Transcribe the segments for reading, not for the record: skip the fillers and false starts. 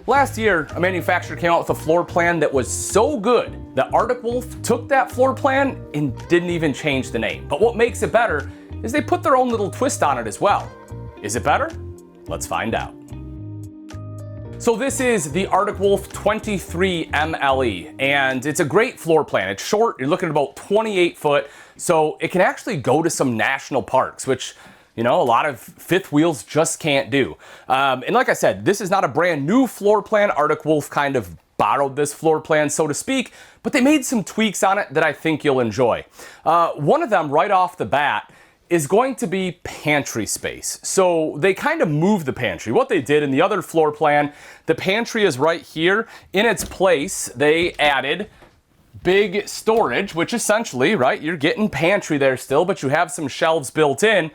Last year, a manufacturer came out with a floor plan that was so good that Arctic Wolf took that floor plan and didn't even change the name. But what makes it better is they put their own little twist on it as well. Is it better? Let's find out. So this is the Arctic Wolf 23 MLE, and it's a great floor plan. It's short, you're looking at about 28 foot, so it can actually go to some national parks, which, you know, a lot of fifth wheels just can't do. And like I said, this is not a brand new floor plan. Arctic Wolf kind of borrowed this floor plan, so to speak, but they made some tweaks on it that I think you'll enjoy. One of them right off the bat is going to be pantry space. So they kind of moved the pantry. What they did in the other floor plan, the pantry is right here. In its place, they added big storage, which essentially, right, you're getting pantry there still, but you have some shelves built in.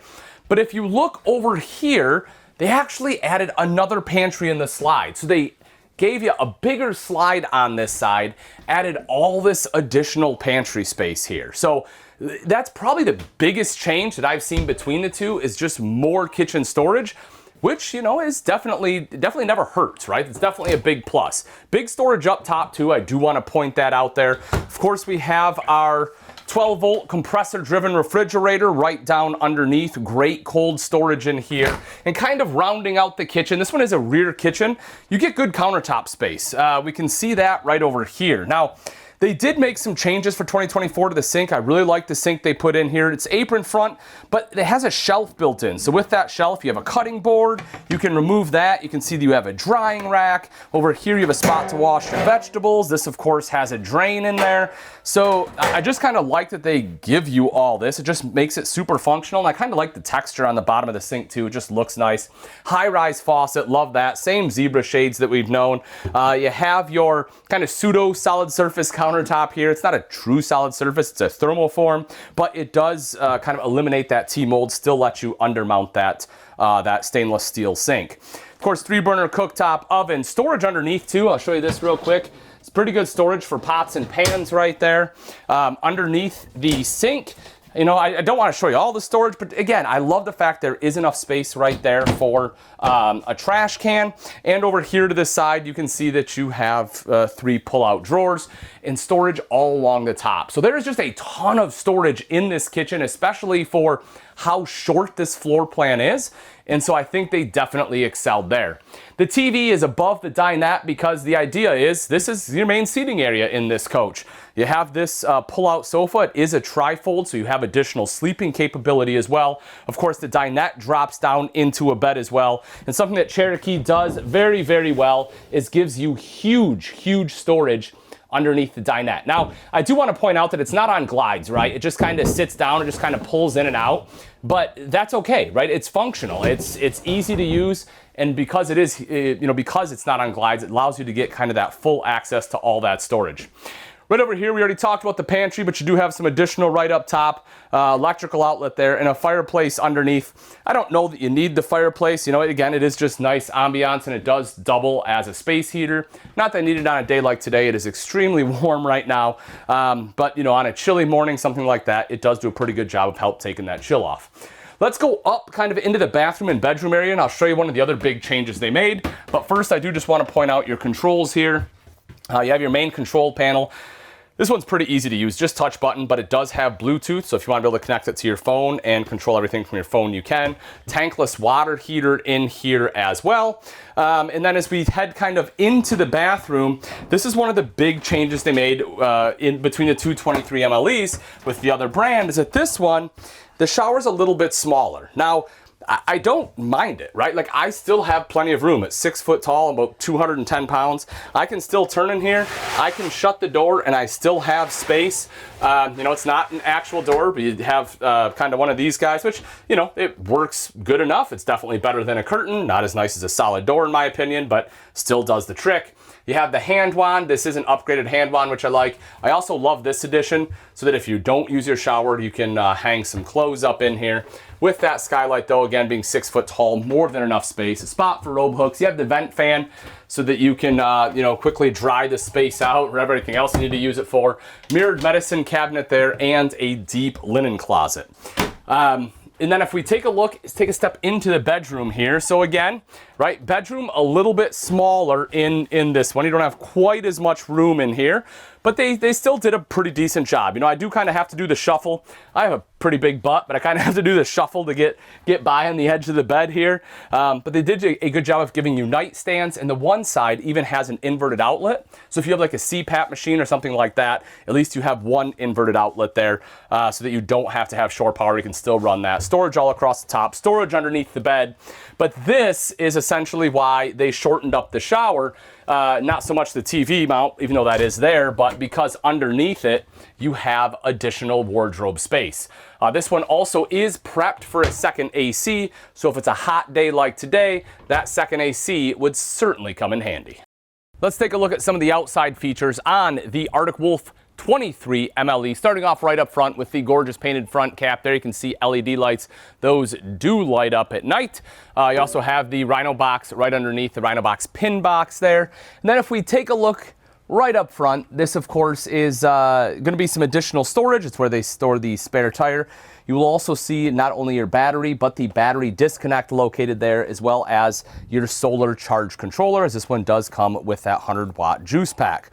But if you look over here, they actually added another pantry in the slide. So they gave you a bigger slide on this side, added all this additional pantry space here. So that's probably the biggest change that I've seen between the two, is just more kitchen storage, which, you know, is definitely never hurts, right? It's definitely a big plus. Big storage up top too, I do want to point that out there. Of course, we have our 12-volt compressor-driven refrigerator right down underneath. Great cold storage in here. And kind of rounding out the kitchen, this one is a rear kitchen. You get good countertop space. We can see that right over here. Now, they did make some changes for 2024 to the sink. I really like the sink they put in here. It's apron front, but it has a shelf built in. So with that shelf, you have a cutting board. You can remove that. You can see that you have a drying rack. Over here, you have a spot to wash your vegetables. This, of course, has a drain in there. So I just kind of like that they give you all this. It just makes it super functional. And I kind of like the texture on the bottom of the sink too. It just looks nice. High-rise faucet, love that. Same zebra shades that we've known. You have your kind of pseudo solid surface countertop here. It's not a true solid surface, it's a thermoform, but it does kind of eliminate that T-mold, still let you undermount that stainless steel sink. Of course, 3-burner cooktop oven, storage underneath too. I'll show you this real quick. It's pretty good storage for pots and pans right there. Underneath the sink, you know, I don't want to show you all the storage, but again, I love the fact there is enough space right there for a trash can. And over here to the side, you can see that you have 3 pull-out drawers and storage all along the top. So there is just a ton of storage in this kitchen, especially for how short this floor plan is. And so I think they definitely excelled there. The TV is above the dinette because the idea is this is your main seating area in this coach. You have this pull-out sofa. It is a tri-fold, so you have additional sleeping capability as well. Of course, the dinette drops down into a bed as well. And something that Cherokee does very, very well is gives you huge, huge storage underneath the dinette. Now, I do want to point out that it's not on glides, right? It just kind of sits down and just kind of pulls in and out, but that's okay, right? It's functional. It's easy to use, and because it is, because it's not on glides, it allows you to get kind of that full access to all that storage. Right over here, we already talked about the pantry, but you do have some additional right up top, electrical outlet there, and a fireplace underneath. I don't know that you need the fireplace. You know, again, it is just nice ambiance, and it does double as a space heater. Not that I need it on a day like today. It is extremely warm right now, but, you know, on a chilly morning, something like that, it does do a pretty good job of help taking that chill off. Let's go up kind of into the bathroom and bedroom area, and I'll show you one of the other big changes they made. But first, I do just want to point out your controls here. You have your main control panel. This one's pretty easy to use, just touch button, but it does have Bluetooth, so if you want to be able to connect it to your phone and control everything from your phone, you can. Tankless water heater in here as well. And then as we head kind of into the bathroom, this is one of the big changes they made in between the 223 MLEs with the other brand, is that this one, the shower's a little bit smaller. Now, I don't mind it, right? Like, I still have plenty of room. At 6 foot tall, about 210 pounds. I can still turn in here. I can shut the door and I still have space. You know, it's not an actual door, but you have kind of one of these guys, which, you know, it works good enough. It's definitely better than a curtain. Not as nice as a solid door in my opinion, but still does the trick. You have the hand wand. This is an upgraded hand wand, which I like. I also love this edition, so that if you don't use your shower, you can hang some clothes up in here. With that skylight though, again, being 6 foot tall, more than enough space. A spot for robe hooks. You have the vent fan so that you can quickly dry the space out or everything else you need to use it for. Mirrored medicine cabinet there and a deep linen closet. And then if we take a look, take a step into the bedroom here. So again, right? Bedroom a little bit smaller in this one. You don't have quite as much room in here, but they still did a pretty decent job. You know, I do kind of have to do the shuffle. I have a pretty big butt, but I kind of have to do the shuffle to get by on the edge of the bed here. But they did a good job of giving you nightstands, and the one side even has an inverted outlet. So if you have like a CPAP machine or something like that, at least you have one inverted outlet there, so that you don't have to have shore power. You can still run that. Storage all across the top, storage underneath the bed. But this is essentially why they shortened up the shower. Not so much the TV mount, even though that is there, but because underneath it, you have additional wardrobe space. This one also is prepped for a second AC, so if it's a hot day like today, that second AC would certainly come in handy. Let's take a look at some of the outside features on the Arctic Wolf 23 MLE, starting off right up front with the gorgeous painted front cap there. You can see LED lights. Those do light up at night. You also have the Rhino box right underneath the Rhino box pin box there. And then if we take a look right up front, this of course is going to be some additional storage. It's where they store the spare tire. You will also see not only your battery, but the battery disconnect located there, as well as your solar charge controller, as this one does come with that 100-watt juice pack.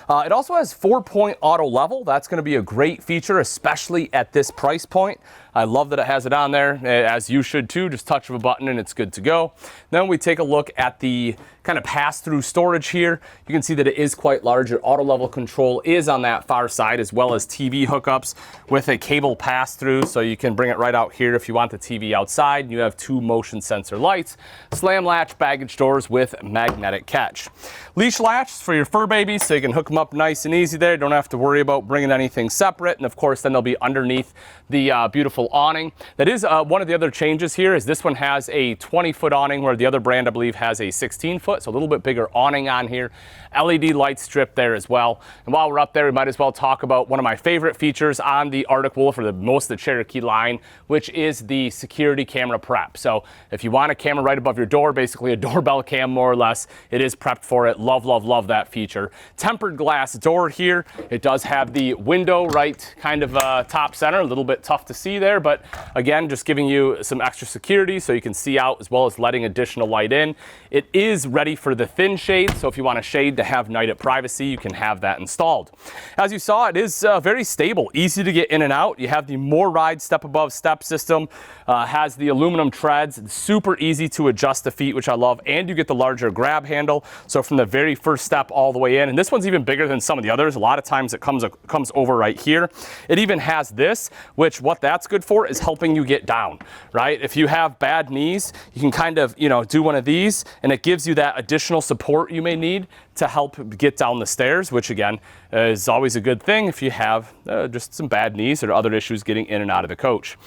It also has 4-point auto level. That's going to be a great feature, especially at this price point. I love that it has it on there, as you should too. Just touch of a button and it's good to go. Then we take a look at the kind of pass-through storage here. You can see that it is quite large. Your auto level control is on that far side, as well as TV hookups with a cable pass-through, so you can bring it right out here if you want the TV outside. You have 2 motion sensor lights, slam latch baggage doors with magnetic catch. Leash latch for your fur babies, so you can hook them up nice and easy there. Don't have to worry about bringing anything separate. And of course, then they'll be underneath the beautiful awning. That is one of the other changes here, is this one has a 20-foot awning, where the other brand I believe has a 16-foot, so a little bit bigger awning on here. LED light strip there as well. And while we're up there, we might as well talk about one of my favorite features on the Arctic Wolf, or most of the Cherokee line, which is the security camera prep. So if you want a camera right above your door, basically a doorbell cam more or less, it is prepped for it. Love, love, love that feature. Tempered glass door here. It does have the window right kind of top center, a little bit tough to see there, but again, just giving you some extra security so you can see out, as well as letting additional light in. It is ready for the thin shade, so if you want a shade to have night at privacy, you can have that installed. As you saw, it is very stable, easy to get in and out. You have the More Ride step above step system, has the aluminum treads. It's super easy to adjust the feet, which I love, and you get the larger grab handle, so from the very first step all the way in. And this one's even bigger than some of the others. A lot of times it comes over right here. It even has this, which what that's good for is helping you get down, right? If you have bad knees, you can kind of, do one of these, and it gives you that additional support you may need to help get down the stairs, which again is always a good thing if you have just some bad knees or other issues getting in and out of the coach.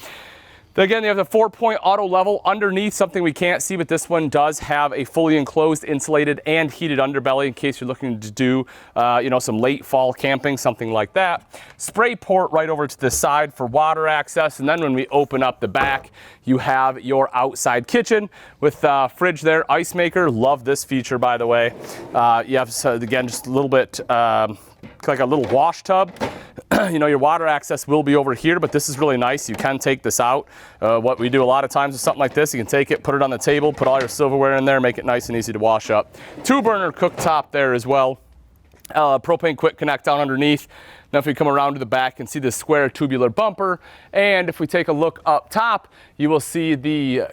Again, they have the 4-point auto level underneath, something we can't see, but this one does have a fully enclosed, insulated, and heated underbelly in case you're looking to do, some late fall camping, something like that. Spray port right over to the side for water access, and then when we open up the back, you have your outside kitchen with fridge there, ice maker. Love this feature, by the way. You have, again, just a little bit like a little wash tub. Your water access will be over here, but this is really nice. You can take this out. What we do a lot of times with something like this, you can take it, put it on the table, put all your silverware in there, make it nice and easy to wash up. 2-burner cooktop there as well. Propane quick connect down underneath. Now if we come around to the back, you can see the square tubular bumper, and if we take a look up top, you will see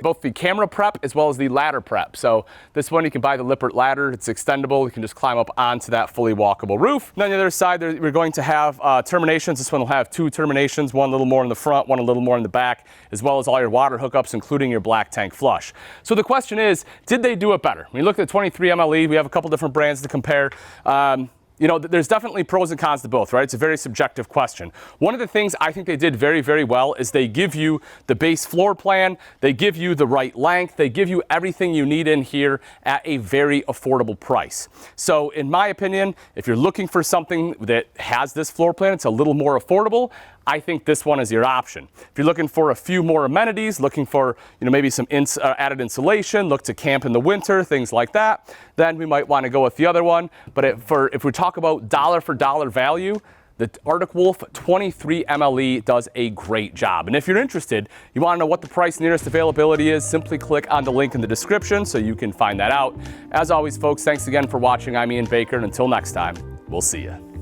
both the camera prep as well as the ladder prep. So this one, you can buy the Lippert ladder. It's extendable. You can just climb up onto that fully walkable roof. And on the other side, we're going to have terminations. This one will have 2 terminations, one a little more in the front, one a little more in the back, as well as all your water hookups, including your black tank flush. So the question is, did they do it better? When you look at the 23 MLE, we have a couple different brands to compare. There's definitely pros and cons to both, right? It's a very subjective question. One of the things I think they did very, very well is they give you the base floor plan, they give you the right length, they give you everything you need in here at a very affordable price. So in my opinion, if you're looking for something that has this floor plan, it's a little more affordable, I think this one is your option. If you're looking for a few more amenities, looking for maybe some added insulation, look to camp in the winter, things like that, then we might want to go with the other one. But if we talk about dollar for dollar value, the Arctic Wolf 23 MLE does a great job. And if you're interested, you want to know what the price nearest availability is, simply click on the link in the description so you can find that out. As always, folks, thanks again for watching. I'm Ian Baker, and until next time, we'll see you.